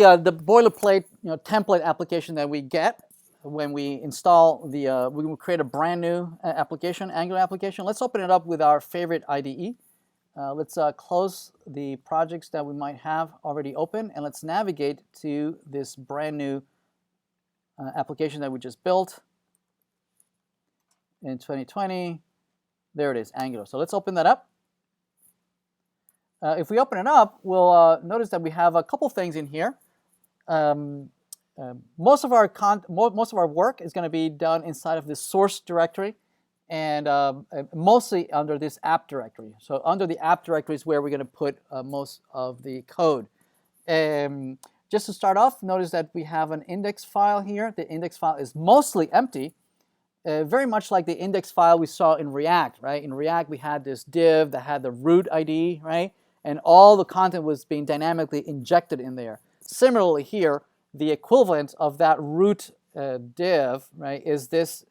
The boilerplate template application that we get when we install we will create a brand new application, Angular application. Let's open it up with our favorite IDE. Let's close the projects that we might have already open, and let's navigate to this brand new application that we just built in 2020. There it is, Angular. So let's open that up. If we open it up, we'll notice that we have a couple things in here. Most of our work is going to be done inside of this source directory, and mostly under this app directory. So under the app directory is where we're going to put most of the code. Just to start off, notice that we have an index file here. The index file is mostly empty, very much like the index file we saw in React, right? In React, we had this div that had the root ID, right? And all the content was being dynamically injected in there. Similarly here, the equivalent of that root div, right, is this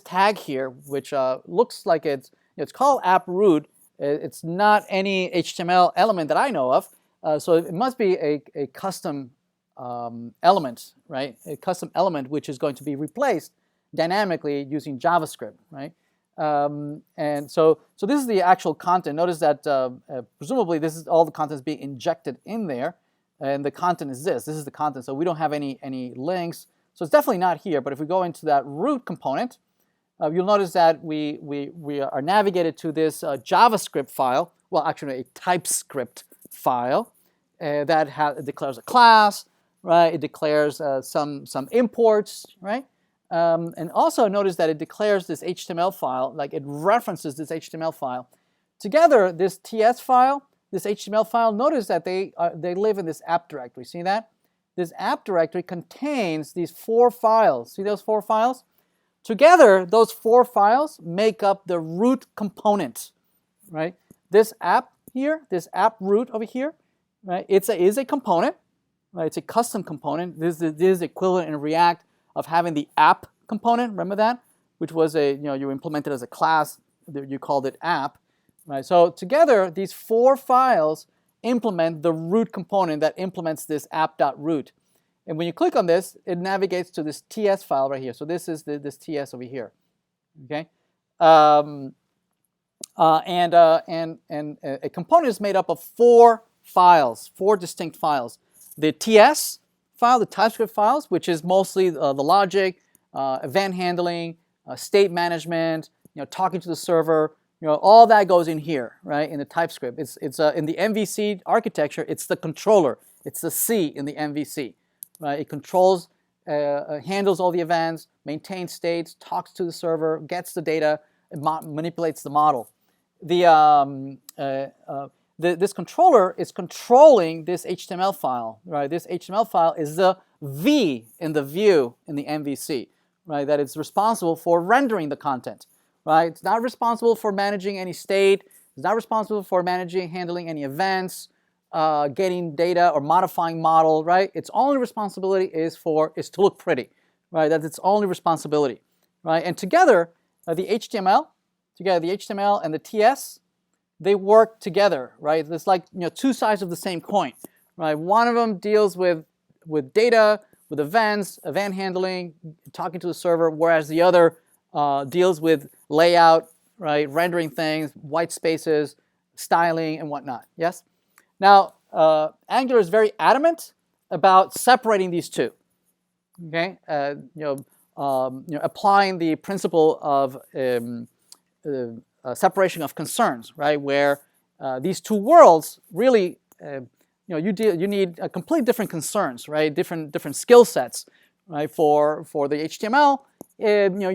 tag here, which looks like it's called app root. It's not any HTML element that I know of, so it must be a custom element, right? A custom element which is going to be replaced dynamically using JavaScript, right? And so this is the actual content. Notice that presumably this is all the content is being injected in there, and the content is this. This is the content. So we don't have any links. So it's definitely not here. But if we go into that root component, you'll notice that we are navigated to this JavaScript file. Well, actually a TypeScript file that declares a class, right? It declares some imports, right? And also notice that it declares this HTML file, like it references this HTML file. Together, this TS file, this HTML file, notice that they live in this app directory. See that? This app directory contains these 4 files. See those 4 files? Together, those 4 files make up the root component, right? This app here, this app root over here, right? It is a component, right? It's a custom component. This is equivalent in React of having the app component. Remember that? Which was you implemented as a class. You called it app, right? So together, these 4 files implement the root component that implements this app.root. And when you click on this, it navigates to this TS file right here. So this is this TS over here, okay? And a component is made up of 4 files, 4 distinct files. The TS file, the TypeScript files, which is mostly the logic, event handling, state management, talking to the server, all that goes in here, right? In the TypeScript, it's in the MVC architecture. It's the controller. It's the C in the MVC, right? It controls, handles all the events, maintains states, talks to the server, gets the data, and manipulates the model. This controller is controlling this HTML file, right? This HTML file is the V in the view in the MVC, right? That it's responsible for rendering the content, right? It's not responsible for managing any state. It's not responsible for handling any events, getting data or modifying model, right? Its only responsibility is to look pretty, right? That's its only responsibility, right? And together, the HTML and the TS, they work together, right? It's like 2 sides of the same coin, right? One of them deals with data, with events, event handling, talking to the server, whereas the other deals with layout, right? Rendering things, white spaces, styling, and whatnot. Yes. Now, Angular is very adamant about separating these two. Okay, applying the principle of separation of concerns, right? Where these 2 worlds really, you need complete different concerns, right? Different skill sets, right? For the HTML,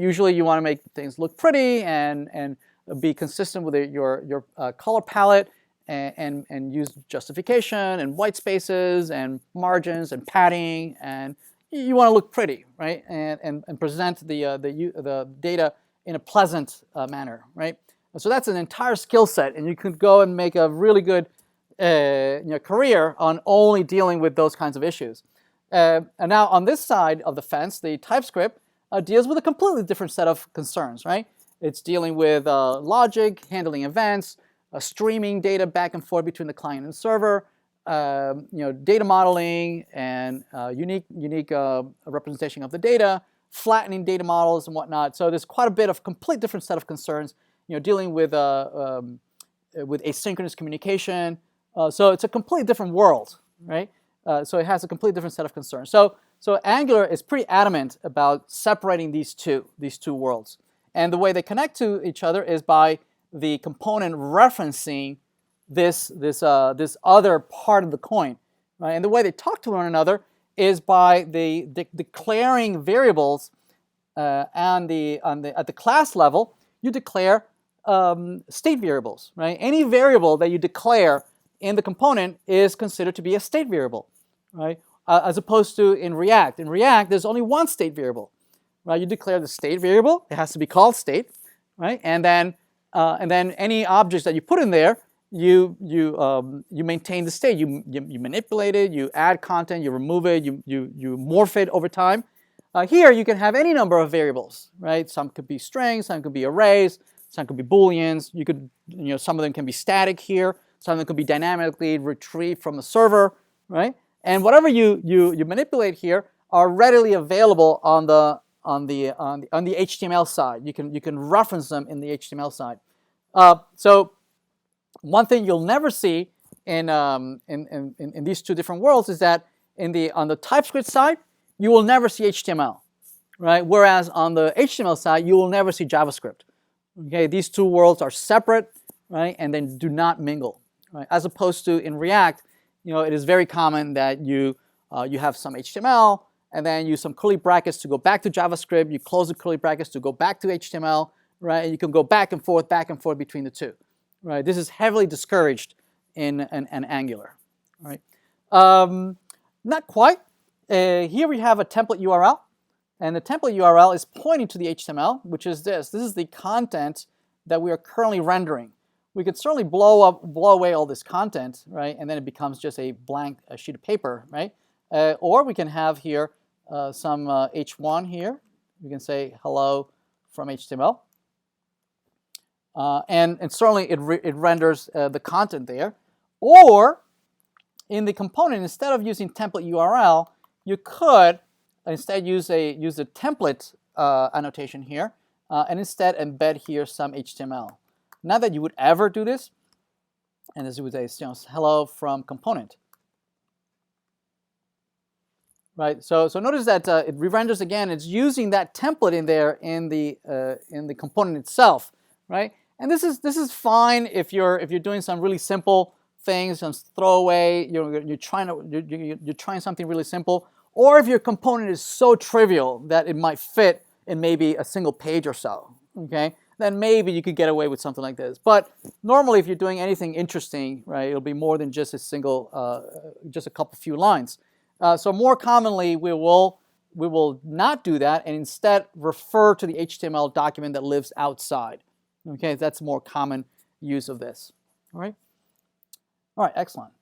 usually you want to make things look pretty and be consistent with your color palette and use justification and white spaces and margins and padding, and you want to look pretty, right? And present the data in a pleasant manner, right? So that's an entire skill set, and you could go and make a really good career on only dealing with those kinds of issues. And now on this side of the fence, the TypeScript deals with a completely different set of concerns, right? It's dealing with logic, handling events, streaming data back and forth between the client and server, data modeling and unique representation of the data, flattening data models and whatnot. So there's quite a bit of complete different set of concerns, dealing with asynchronous communication. So it's a completely different world, right? So it has a completely different set of concerns. So Angular is pretty adamant about separating these two worlds. And the way they connect to each other is by the component referencing this other part of the coin, right? And the way they talk to one another is by the declaring variables at the class level. You declare state variables, right? Any variable that you declare in the component is considered to be a state variable, right? As opposed to in React. In React, there's only one state variable, right? You declare the state variable; it has to be called state, right? And then any objects that you put in there, you maintain the state. You manipulate it. You add content. You remove it. You morph it over time. Here, you can have any number of variables, right? Some could be strings. Some could be arrays. Some could be booleans. You could, some of them can be static here. Some of them could be dynamically retrieved from the server, right? And whatever you manipulate here are readily available on the HTML side. You can reference them in the HTML side. So one thing you'll never see in these two different worlds is that on the TypeScript side, you will never see HTML, right? Whereas on the HTML side, you will never see JavaScript. Okay, these two worlds are separate, right, and then do not mingle, right? As opposed to in React, it is very common that you have some HTML and then use some curly brackets to go back to JavaScript. You close the curly brackets to go back to HTML, right? And you can go back and forth between the two, right? This is heavily discouraged in Angular, right? Not quite. Here we have a template URL, and the template URL is pointing to the HTML, which is this. This is the content that we are currently rendering. We could certainly blow away all this content, right? And then it becomes just a blank sheet of paper, right? Or we can have here some H1 here. We can say hello from HTML. And certainly it renders the content there. Or in the component, instead of using template URL, you could instead use a template annotation here, and instead embed here some HTML. Not that you would ever do this, and as you would say, hello from component. Right. So notice that it re-renders again. It's using that template in there in the component itself, right? And this is fine if you're doing some really simple things, some throwaway. You're trying something really simple, or if your component is so trivial that it might fit in maybe a single page or so. Okay. Then maybe you could get away with something like this. But normally, if you're doing anything interesting, right, it'll be more than just a single, just a couple few lines. So more commonly, we will not do that and instead refer to the HTML document that lives outside. Okay, that's more common use of this. All right, excellent.